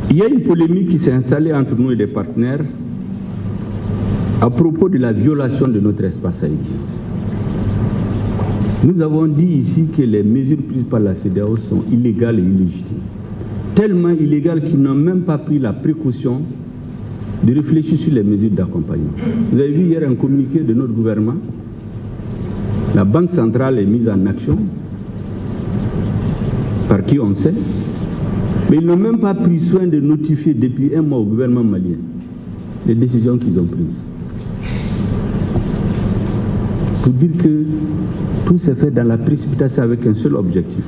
Il y a une polémique qui s'est installée entre nous et les partenaires à propos de la violation de notre espace aérien. Nous avons dit ici que les mesures prises par la CEDEAO sont illégales et illégitimes. Tellement illégales qu'ils n'ont même pas pris la précaution de réfléchir sur les mesures d'accompagnement. Vous avez vu hier un communiqué de notre gouvernement. La Banque centrale est mise en action, par qui on sait, mais ils n'ont même pas pris soin de notifier depuis un mois au gouvernement malien les décisions qu'ils ont prises. Pour dire que tout s'est fait dans la précipitation avec un seul objectif.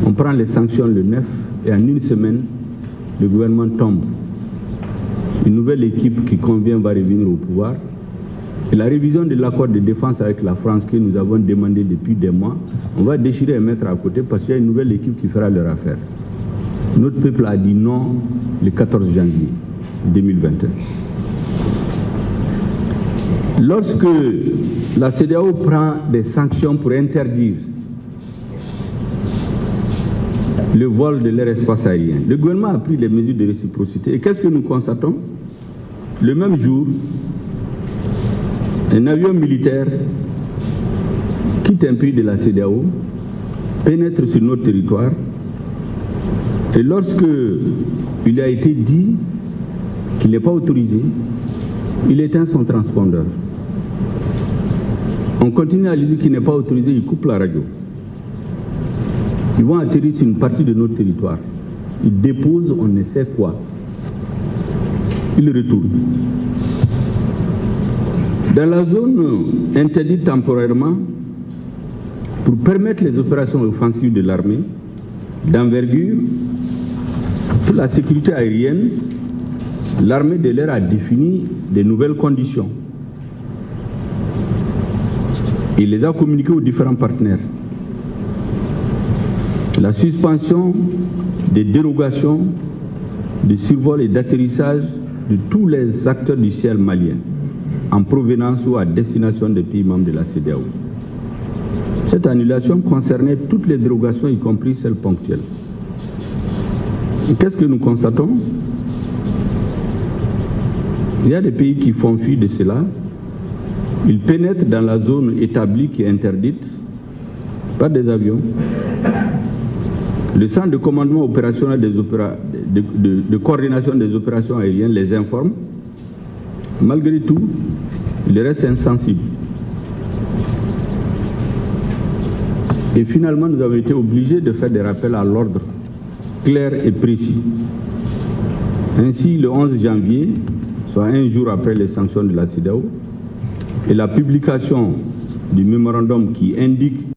On prend les sanctions le 9 et en une semaine, le gouvernement tombe. Une nouvelle équipe qui convient va revenir au pouvoir. Et la révision de l'accord de défense avec la France que nous avons demandé depuis des mois, on va déchirer et mettre à côté parce qu'il y a une nouvelle équipe qui fera leur affaire. Notre peuple a dit non le 14 janvier 2021. Lorsque la CEDEAO prend des sanctions pour interdire le vol de leur espace aérien, le gouvernement a pris les mesures de réciprocité. Et qu'est-ce que nous constatons? Le même jour, un avion militaire quitte un pays de la CEDEAO, pénètre sur notre territoire, et lorsque il a été dit qu'il n'est pas autorisé, il éteint son transpondeur. On continue à lui dire qu'il n'est pas autorisé, il coupe la radio. Ils vont atterrir sur une partie de notre territoire. Ils déposent on ne sait quoi. Ils retournent. Dans la zone interdite temporairement, pour permettre les opérations offensives de l'armée, d'envergure, pour la sécurité aérienne, l'armée de l'air a défini des nouvelles conditions. Il les a communiquées aux différents partenaires. La suspension des dérogations de survol et d'atterrissage de tous les acteurs du ciel malien en provenance ou à destination des pays membres de la CEDEAO. Cette annulation concernait toutes les dérogations, y compris celles ponctuelles. Qu'est-ce que nous constatons? Il y a des pays qui font fi de cela. Ils pénètrent dans la zone établie qui est interdite par des avions. Le centre de commandement opérationnel de coordination des opérations aériennes les informe. Malgré tout, ils restent insensibles. Et finalement, nous avons été obligés de faire des rappels à l'ordre clairs et précis. Ainsi, le 11 janvier, soit un jour après les sanctions de la CEDEAO, et la publication du mémorandum qui indique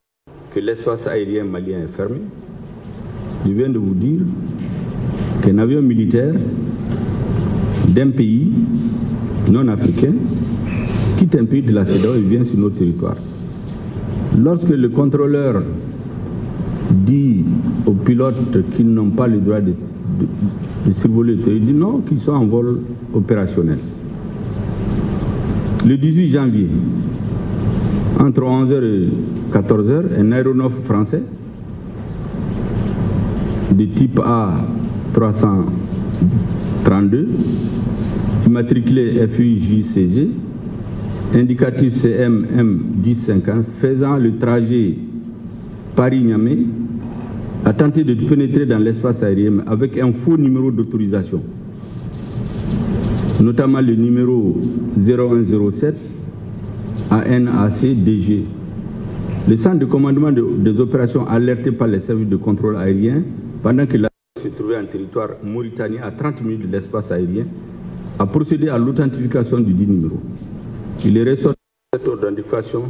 que l'espace aérien malien est fermé, je viens de vous dire qu'un avion militaire d'un pays non africain quitte un pays de la CEDEAO et vient sur notre territoire. Lorsque le contrôleur dit aux pilotes qu'ils n'ont pas le droit de survoler, il dit non, qu'ils sont en vol opérationnel. Le 18 janvier, entre 11h et 14h, un aéronef français de type A332, immatriculé FUJCG, indicatif CMM 1050, faisant le trajet Paris-Niamey, a tenté de pénétrer dans l'espace aérien avec un faux numéro d'autorisation, notamment le numéro 0107 ANAC-DG. Le centre de commandement des opérations alerté par les services de contrôle aérien pendant que l'avion se trouvait en territoire mauritanien à 30 minutes de l'espace aérien, a procédé à l'authentification du dit numéro. Il est ressorti que cette authentification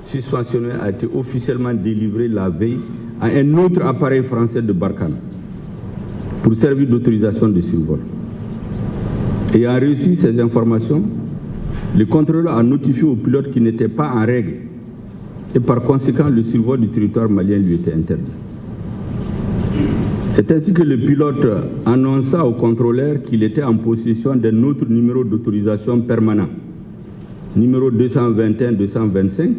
suspensionnée a été officiellement délivrée la veille à un autre appareil français de Barkhane pour servir d'autorisation de survol. Ayant reçu ces informations, le contrôleur a notifié au pilote qu'il n'était pas en règle et par conséquent le survol du territoire malien lui était interdit. C'est ainsi que le pilote annonça au contrôleur qu'il était en possession d'un autre numéro d'autorisation permanent, numéro 221-225,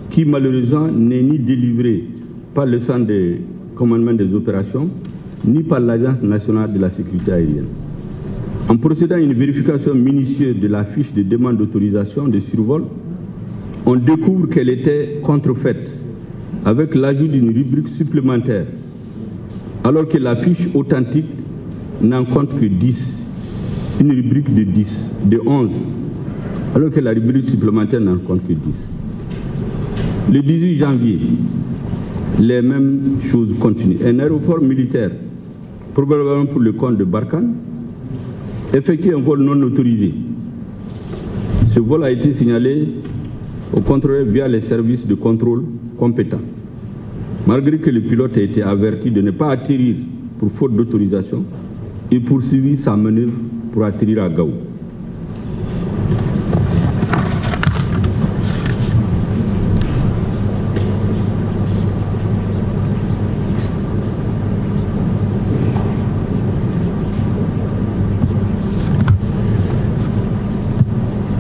qui malheureusement n'est ni délivré par le centre de commandement des opérations, ni par l'Agence nationale de la sécurité aérienne. En procédant à une vérification minutieuse de la fiche de demande d'autorisation de survol, on découvre qu'elle était contrefaite avec l'ajout d'une rubrique supplémentaire, alors que la fiche authentique n'en compte que 10, une rubrique de 10, de 11, alors que la rubrique supplémentaire n'en compte que 10. Le 18 janvier, les mêmes choses continuent. Un aéroport militaire, probablement pour le compte de Barkhane, effectue un vol non autorisé. Ce vol a été signalé au contrôleur via les services de contrôle compétents. Malgré que le pilote a été averti de ne pas atterrir pour faute d'autorisation, il poursuivit sa manœuvre pour atterrir à Gao.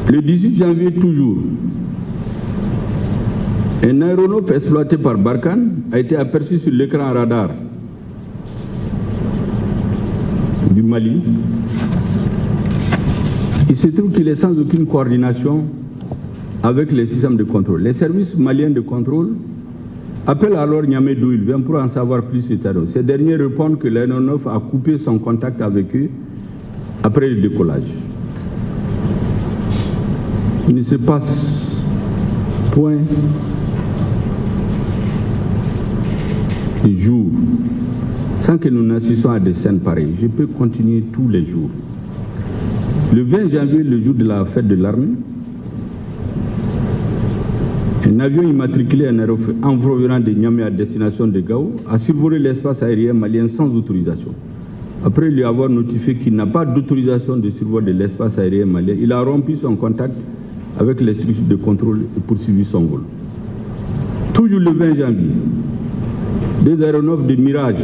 Le 18 janvier toujours, un aéronef exploité par Barkhane a été aperçu sur l'écran radar du Mali. Il se trouve qu'il est sans aucune coordination avec les systèmes de contrôle. Les services maliens de contrôle appellent alors Niamey d'où il vient pour en savoir plus sur terrain. Ces derniers répondent que l'aéronef a coupé son contact avec eux après le décollage. Il ne se passe point de jour sans que nous n'assistions à des scènes pareilles. Je peux continuer tous les jours. Le 20 janvier, le jour de la fête de l'armée, un avion immatriculé en provenant de Niamey à destination de Gao a survolé l'espace aérien malien sans autorisation. Après lui avoir notifié qu'il n'a pas d'autorisation de survol de l'espace aérien malien, il a rompu son contact avec les structures de contrôle et poursuivi son vol. Toujours le 20 janvier, des aéronefs de Mirage,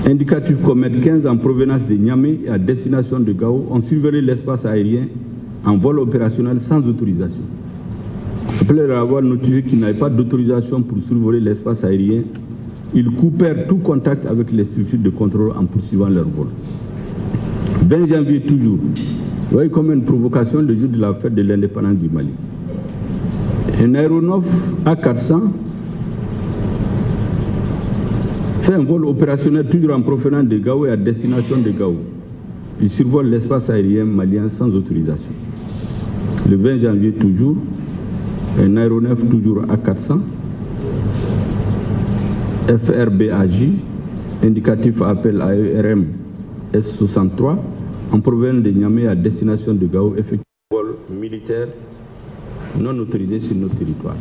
indicatifs Comet 15 en provenance de Niamey et à destination de Gao, ont survolé l'espace aérien en vol opérationnel sans autorisation. Après leur avoir notifié qu'ils n'avaient pas d'autorisation pour survoler l'espace aérien, ils coupèrent tout contact avec les structures de contrôle en poursuivant leur vol. 20 janvier toujours, vous voyez comme une provocation le jour de la fête de l'indépendance du Mali. Un aéronef A400 fait un vol opérationnel toujours en provenance de Gao et à destination de Gao. Il survole l'espace aérien malien sans autorisation. Le 20 janvier toujours, un aéronef toujours A400, FRBAJ, indicatif appel AERM S63, en provenance de Niamey à destination de Gao, effectue un vol militaire non autorisé sur notre territoire.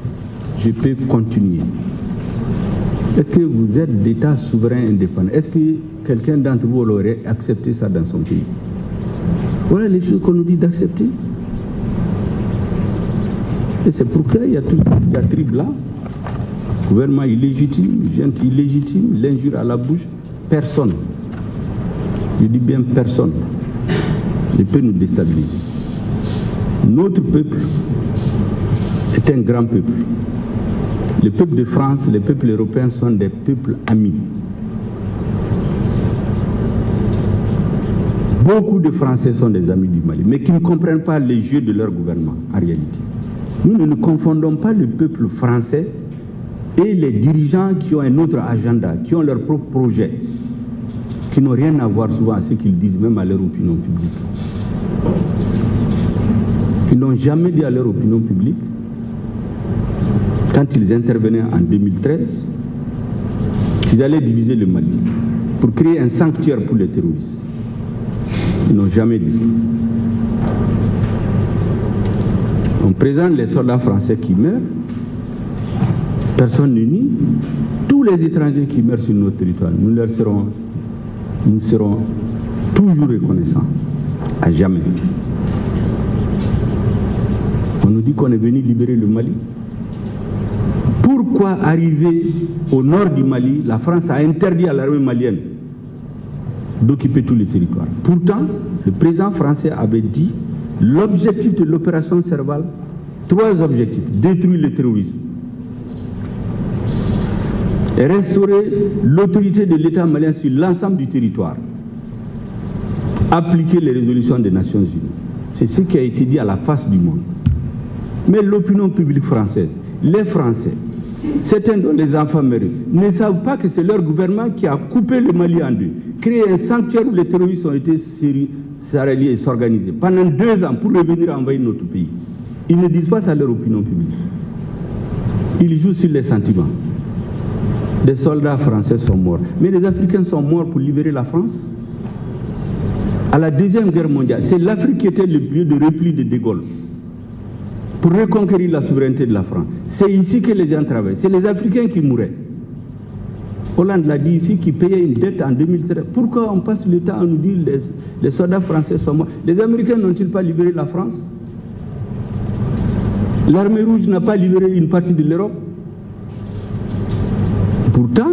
Je peux continuer. Est-ce que vous êtes d'État souverain indépendant? Est-ce que quelqu'un d'entre vous aurait accepté ça dans son pays? Voilà les choses qu'on nous dit d'accepter. Et c'est pourquoi il y a toute cette diatribe-là. Gouvernement illégitime, gente illégitime, l'injure à la bouche, personne. Je dis bien personne ne peut nous déstabiliser. Notre peuple est un grand peuple. Les peuples de France, les peuples européens sont des peuples amis. Beaucoup de Français sont des amis du Mali, mais qui ne comprennent pas les jeux de leur gouvernement, en réalité. Nous ne confondons pas le peuple français et les dirigeants qui ont un autre agenda, qui ont leur propre projet, qui n'ont rien à voir souvent à ce qu'ils disent, même à leur opinion publique. Ils n'ont jamais dit à leur opinion publique, quand ils intervenaient en 2013, qu'ils allaient diviser le Mali pour créer un sanctuaire pour les terroristes. Ils n'ont jamais dit. On présente les soldats français qui meurent, personne ne nie. Tous les étrangers qui meurent sur notre territoire, nous serons toujours reconnaissants, à jamais. On nous dit qu'on est venu libérer le Mali. Pourquoi arriver au nord du Mali, la France a interdit à l'armée malienne d'occuper tous les territoires? Pourtant, le président français avait dit l'objectif de l'opération Serval, 3 objectifs: détruire le terrorisme, restaurer l'autorité de l'État malien sur l'ensemble du territoire, appliquer les résolutions des Nations Unies. C'est ce qui a été dit à la face du monde. Mais l'opinion publique française, les Français, certains dont les enfants meurent, ne savent pas que c'est leur gouvernement qui a coupé le Mali en deux, créé un sanctuaire où les terroristes ont été s'allier et s'organiser pendant 2 ans pour revenir envahir notre pays. Ils ne disent pas ça à leur opinion publique. Ils jouent sur les sentiments. Des soldats français sont morts. Mais les Africains sont morts pour libérer la France. À la Deuxième Guerre mondiale, c'est l'Afrique qui était le lieu de repli de De Gaulle pour reconquérir la souveraineté de la France. C'est ici que les gens travaillent. C'est les Africains qui mouraient. Hollande l'a dit ici, qui payait une dette en 2013. Pourquoi on passe le temps à nous dire que les soldats français sont morts? Les Américains n'ont-ils pas libéré la France? L'armée rouge n'a pas libéré une partie de l'Europe? Pourtant,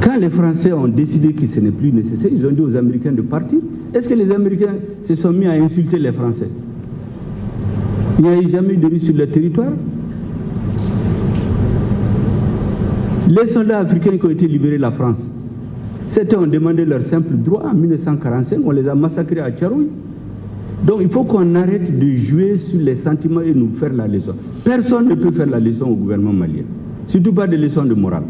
quand les Français ont décidé que ce n'est plus nécessaire, ils ont dit aux Américains de partir. Est-ce que les Américains se sont mis à insulter les Français? Il n'y a jamais eu de Russes sur le territoire. Les soldats africains qui ont été libérés de la France, certains ont demandé leur simple droit en 1945, on les a massacrés à Tcharoui. Donc il faut qu'on arrête de jouer sur les sentiments et nous faire la leçon. Personne ne peut faire la leçon au gouvernement malien, surtout pas des leçons de morale.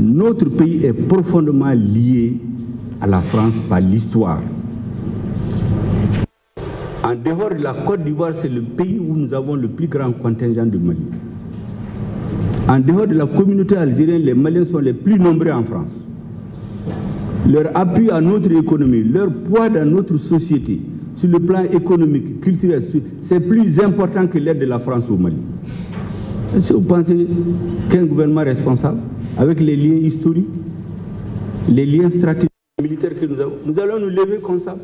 Notre pays est profondément lié à la France par l'histoire. En dehors de la Côte d'Ivoire, c'est le pays où nous avons le plus grand contingent de Mali. En dehors de la communauté algérienne, les Maliens sont les plus nombreux en France. Leur appui à notre économie, leur poids dans notre société, sur le plan économique, culturel, c'est plus important que l'aide de la France au Mali. Est-ce que vous pensez qu'un gouvernement responsable, avec les liens historiques, les liens stratégiques, militaires que nous allons nous lever comme ça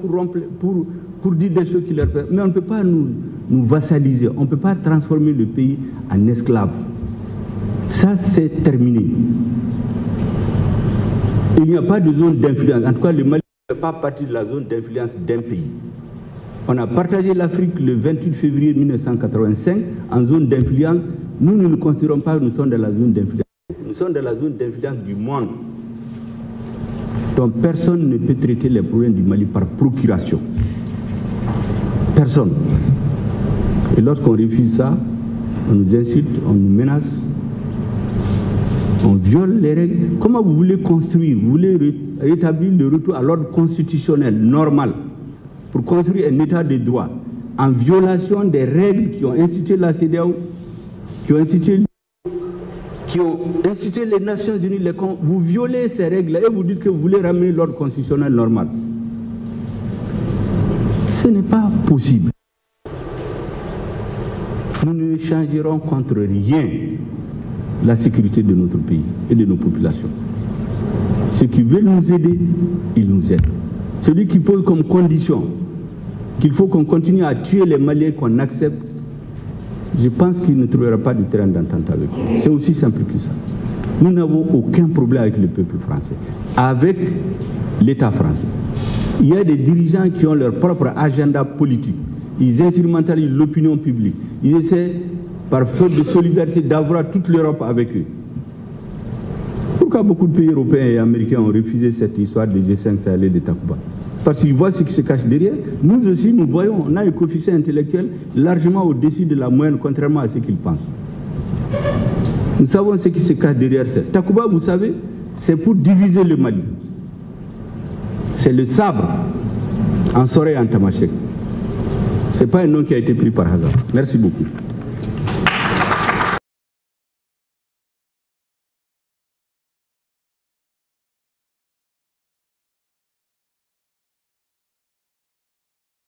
pour dire des choses qui leur permettent. Mais on ne peut pas nous vassaliser, on ne peut pas transformer le pays en esclave. Ça, c'est terminé. Il n'y a pas de zone d'influence. En tout cas, le Mali ne fait pas partie de la zone d'influence d'un pays. On a partagé l'Afrique le 28 février 1985 en zone d'influence. Nous ne nous considérons pas que nous sommes dans la zone d'influence. Nous sommes dans la zone d'influence du monde. Donc personne ne peut traiter les problèmes du Mali par procuration. Personne. Et lorsqu'on refuse ça, on nous insulte, on nous menace, on viole les règles. Comment vous voulez construire? Vous voulez rétablir le retour à l'ordre constitutionnel normal pour construire un état de droit en violation des règles qui ont institué la CEDEAO, qui ont institué les Nations Unies. Vous violez ces règles et vous dites que vous voulez ramener l'ordre constitutionnel normal. Ce n'est pas possible. Nous ne changerons contre rien la sécurité de notre pays et de nos populations. Ceux qui veulent nous aider, ils nous aident. Celui qui pose comme condition qu'il faut qu'on continue à tuer les Maliens qu'on accepte, je pense qu'il ne trouvera pas de terrain d'entente avec nous. C'est aussi simple que ça. Nous n'avons aucun problème avec le peuple français, avec l'État français. Il y a des dirigeants qui ont leur propre agenda politique. Ils instrumentalisent l'opinion publique. Ils essaient, par faute de solidarité, d'avoir toute l'Europe avec eux. Pourquoi beaucoup de pays européens et américains ont refusé cette histoire de G5 Sahel et de Takuba? Parce qu'ils voient ce qui se cache derrière. Nous aussi, nous voyons, on a un coefficient intellectuel largement au-dessus de la moyenne, contrairement à ce qu'ils pensent. Nous savons ce qui se cache derrière ça. Takuba, vous savez, c'est pour diviser le Mali. C'est le sabre en Sorey et en Tamacheq. Ce n'est pas un nom qui a été pris par hasard. Merci beaucoup.